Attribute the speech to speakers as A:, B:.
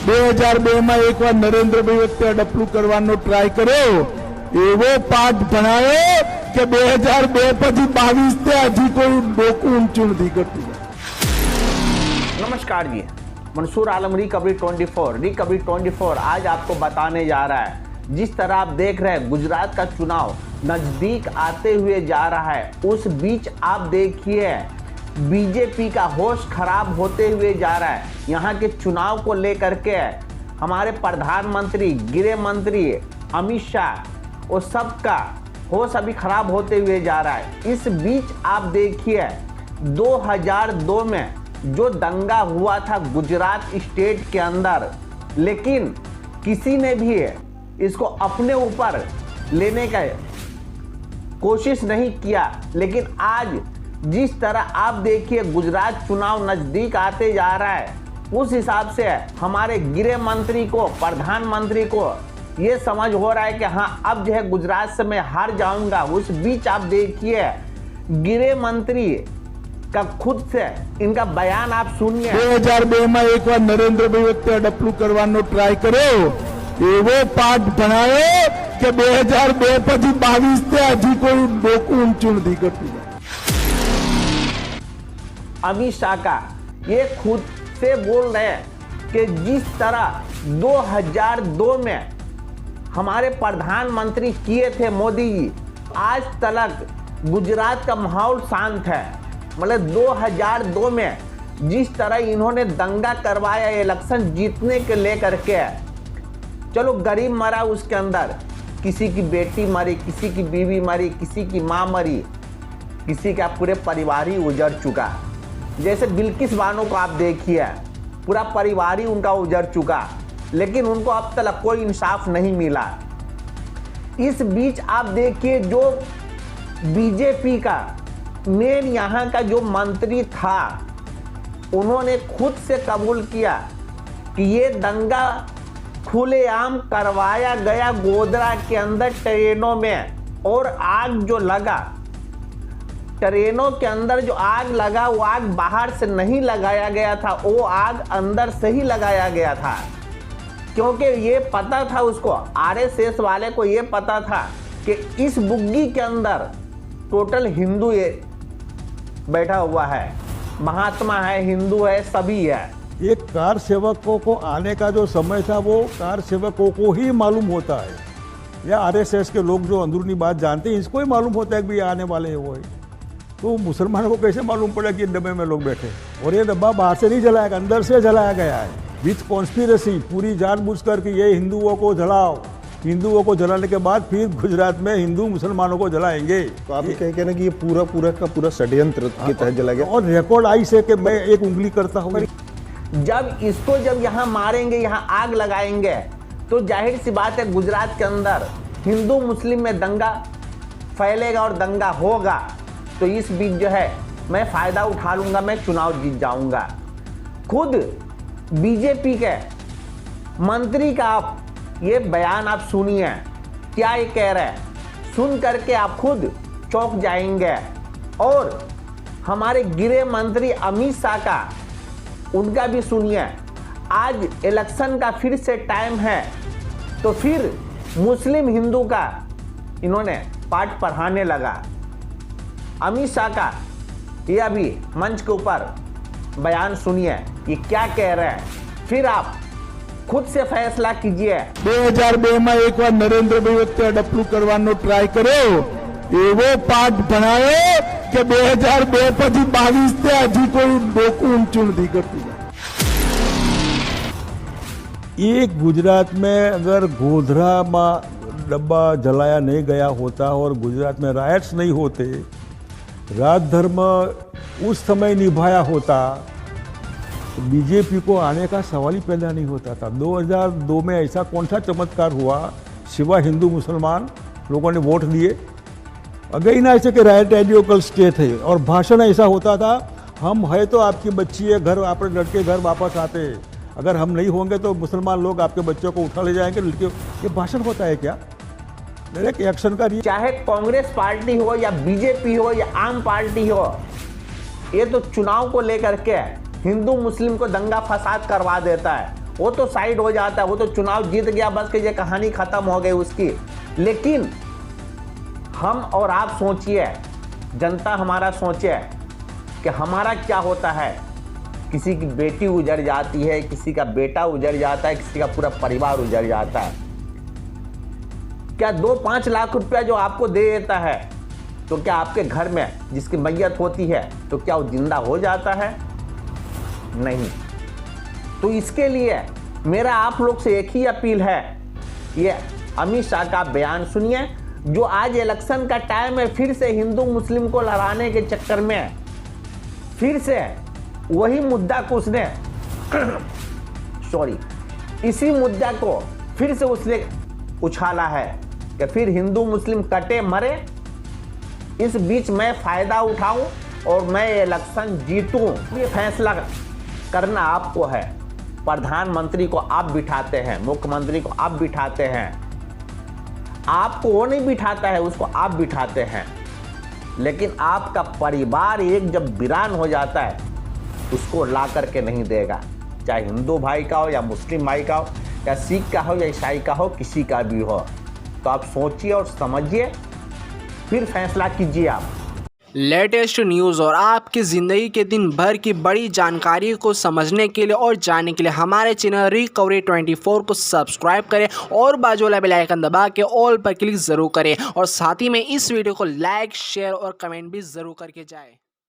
A: 2002 માં એકવાર નરેન્દ્રભાઈ વખતે ડપલું કરવાનો ટ્રાય કર્યો, એવો પાઠ ભણાયો કે 2002 પછી 22 તે હજી કોઈ ડોકું ઊંચું નથી કરતું।
B: नमस्कार जी, मंसूर आलम रिकवरी 24 आज आपको बताने जा रहा है। जिस तरह आप देख रहे हैं गुजरात का चुनाव नजदीक आते हुए जा रहा है, उस बीच आप देखिए बीजेपी का होश खराब होते हुए जा रहा है। यहाँ के चुनाव को लेकर के हमारे प्रधानमंत्री, गृह मंत्री अमित शाह और सबका होश अभी खराब होते हुए जा रहा है। इस बीच आप देखिए 2002 में जो दंगा हुआ था गुजरात स्टेट के अंदर, लेकिन किसी ने भी इसको अपने ऊपर लेने का कोशिश नहीं किया। लेकिन आज जिस तरह आप देखिए गुजरात चुनाव नजदीक आते जा रहा है, उस हिसाब से हमारे गृह मंत्री को, प्रधानमंत्री को ये समझ हो रहा है कि हाँ अब जो है गुजरात से मैं हार जाऊंगा। उस बीच आप देखिए गृह मंत्री का खुद से इनका बयान आप सुनिए।
A: 2002 માં એકવાર નરેન્દ્રભાઈ વખતે ડપલું કરવાનો ટ્રાય કર્યો, એવો પાઠ ભણાયો કે 2002 પછી 22 તે હજી કોઈ ડોકું ઊંચું નથી કરતું।
B: अमित शाह का ये खुद से बोल रहे हैं कि जिस तरह 2002 में हमारे प्रधानमंत्री किए थे मोदी जी, आज तक गुजरात का माहौल शांत है। मतलब 2002 में जिस तरह इन्होंने दंगा करवाया इलेक्शन जीतने के लेकर के, चलो गरीब मरा उसके अंदर, किसी की बेटी मरी, किसी की बीवी मरी, किसी की माँ मरी, किसी का पूरे परिवार ही उजड़ चुका। जैसे बिल्किस बानो को आप देखिए, पूरा परिवार ही उनका उजड़ चुका, लेकिन उनको अब तक कोई इंसाफ नहीं मिला। इस बीच आप देखिए जो बीजेपी का मेन यहाँ का जो मंत्री था, उन्होंने खुद से कबूल किया कि ये दंगा खुलेआम करवाया गया गोधरा के अंदर ट्रेनों में, और आग जो लगा ट्रेनों के अंदर जो आग लगा वो आग बाहर से नहीं लगाया गया था, वो आग अंदर से ही लगाया गया था। क्योंकि ये पता था उसको, आरएसएस वाले को ये पता था कि इस बुग्गी के अंदर टोटल हिंदू ये बैठा हुआ है, महात्मा है, हिंदू है, सभी है।
C: एक कार सेवकों को आने का जो समय था वो कार सेवकों को ही मालूम होता है, या आरएसएस के लोग जो अंदरूनी बात जानते हैं इसको ही मालूम होता है कि ये आने वाले हैं वो है। तो मुसलमानों को कैसे मालूम पड़ा कि डब्बे में लोग बैठे? और ये डब्बा बाहर से नहीं जलाया गया, अंदर से जलाया गया है विथ कॉन्स्पिरेसी, पूरी जानबूझकर कि ये हिंदुओं को जलाओ, हिंदुओं को जलाने के बाद फिर गुजरात में हिंदू मुसलमानों को जलाएंगे।
D: तो आप ये कह ना कि ये पूरा षड्यंत्र के तहत जला गया,
C: और रिकॉर्ड आई से कि मैं एक उंगली करता हूँ।
B: जब यहाँ मारेंगे, यहाँ आग लगाएंगे, तो जाहिर सी बात है गुजरात के अंदर हिंदू मुस्लिम में दंगा फैलेगा और दंगा होगा। तो इस बीच जो है मैं फायदा उठा लूंगा, मैं चुनाव जीत जाऊंगा। खुद बीजेपी के मंत्री का आप ये बयान आप सुनिए, क्या ये कह रहे हैं, सुन करके आप खुद चौंक जाएंगे। और हमारे गृह मंत्री अमित शाह का, उनका भी सुनिए। आज इलेक्शन का फिर से टाइम है, तो फिर मुस्लिम हिंदू का इन्होंने पाठ पढ़ाने लगा। अमित शाह का ये अभी मंच के ऊपर बयान सुनिए, ये क्या कह रहे हैं, फिर आप खुद से फैसला कीजिए।
A: 2002 માં એકવાર નરેન્દ્રભાઈ વખતે ડપલું કરવાનો ટ્રાય કર્યો, એવો પાઠ ભણાયો કે 2002 પછી 22 તે હજી કોઈ ડોકું ઊંચું નથી કરતું।
C: एक गुजरात में अगर गोधरा में डब्बा जलाया नहीं गया होता और गुजरात में राइट्स नहीं होते, राज धर्म उस समय निभाया होता, तो बीजेपी को आने का सवाल ही पैदा नहीं होता था। 2002 में ऐसा कौन सा चमत्कार हुआ सिवाय हिंदू मुसलमान लोगों ने वोट दिए? अगर ना ऐसे कि राइट आइडियोकल स्टेट है और भाषण ऐसा होता था, हम है तो आपकी बच्ची है, घर आप लड़के घर वापस आते, अगर हम नहीं होंगे तो मुसलमान लोग आपके बच्चों को उठा ले जाएंगे लड़के। ये भाषण होता है क्या? डायरेक्ट एक्शन का।
B: चाहे कांग्रेस पार्टी हो या बीजेपी हो या आम पार्टी हो, ये तो चुनाव को लेकर के हिंदू मुस्लिम को दंगा फसाद करवा देता है। वो तो साइड हो जाता है, वो तो चुनाव जीत गया बस कि ये कहानी खत्म हो गई उसकी। लेकिन हम और आप सोचिए, जनता हमारा सोचे कि हमारा क्या होता है। किसी की बेटी उजड़ जाती है, किसी का बेटा उजड़ जाता है, किसी का पूरा परिवार उजड़ जाता है। क्या 2-5 लाख रुपया जो आपको दे देता है तो क्या आपके घर में जिसकी मैयत होती है तो क्या वो जिंदा हो जाता है? नहीं। तो इसके लिए मेरा आप लोग से एक ही अपील है, ये अमित शाह का बयान सुनिए, जो आज इलेक्शन का टाइम है, फिर से हिंदू मुस्लिम को लड़ाने के चक्कर में फिर से वही मुद्दा को उसने इसी मुद्दा को फिर से उसने उछाला है कि फिर हिंदू मुस्लिम कटे मरे, इस बीच मैं फायदा उठाऊं और मैं इलेक्शन जीतूं। ये फैसला करना आपको है। प्रधानमंत्री को आप बिठाते हैं, मुख्यमंत्री को आप बिठाते हैं, आपको वो नहीं बिठाता है, उसको आप बिठाते हैं। लेकिन आपका परिवार एक जब वीरान हो जाता है उसको ला करके नहीं देगा, चाहे हिंदू भाई का हो या मुस्लिम भाई का हो या सिख का हो या ईसाई का हो, किसी का भी हो। तो आप सोचिए और समझिए, फिर फैसला कीजिए आप।
E: लेटेस्ट न्यूज़ और आपकी ज़िंदगी के दिन भर की बड़ी जानकारी को समझने के लिए और जानने के लिए हमारे चैनल रिकवरी 24 को सब्सक्राइब करें और बाजू वाला बेल आइकन दबा के ऑल पर क्लिक ज़रूर करें और साथ ही में इस वीडियो को लाइक, शेयर और कमेंट भी ज़रूर करके जाएं।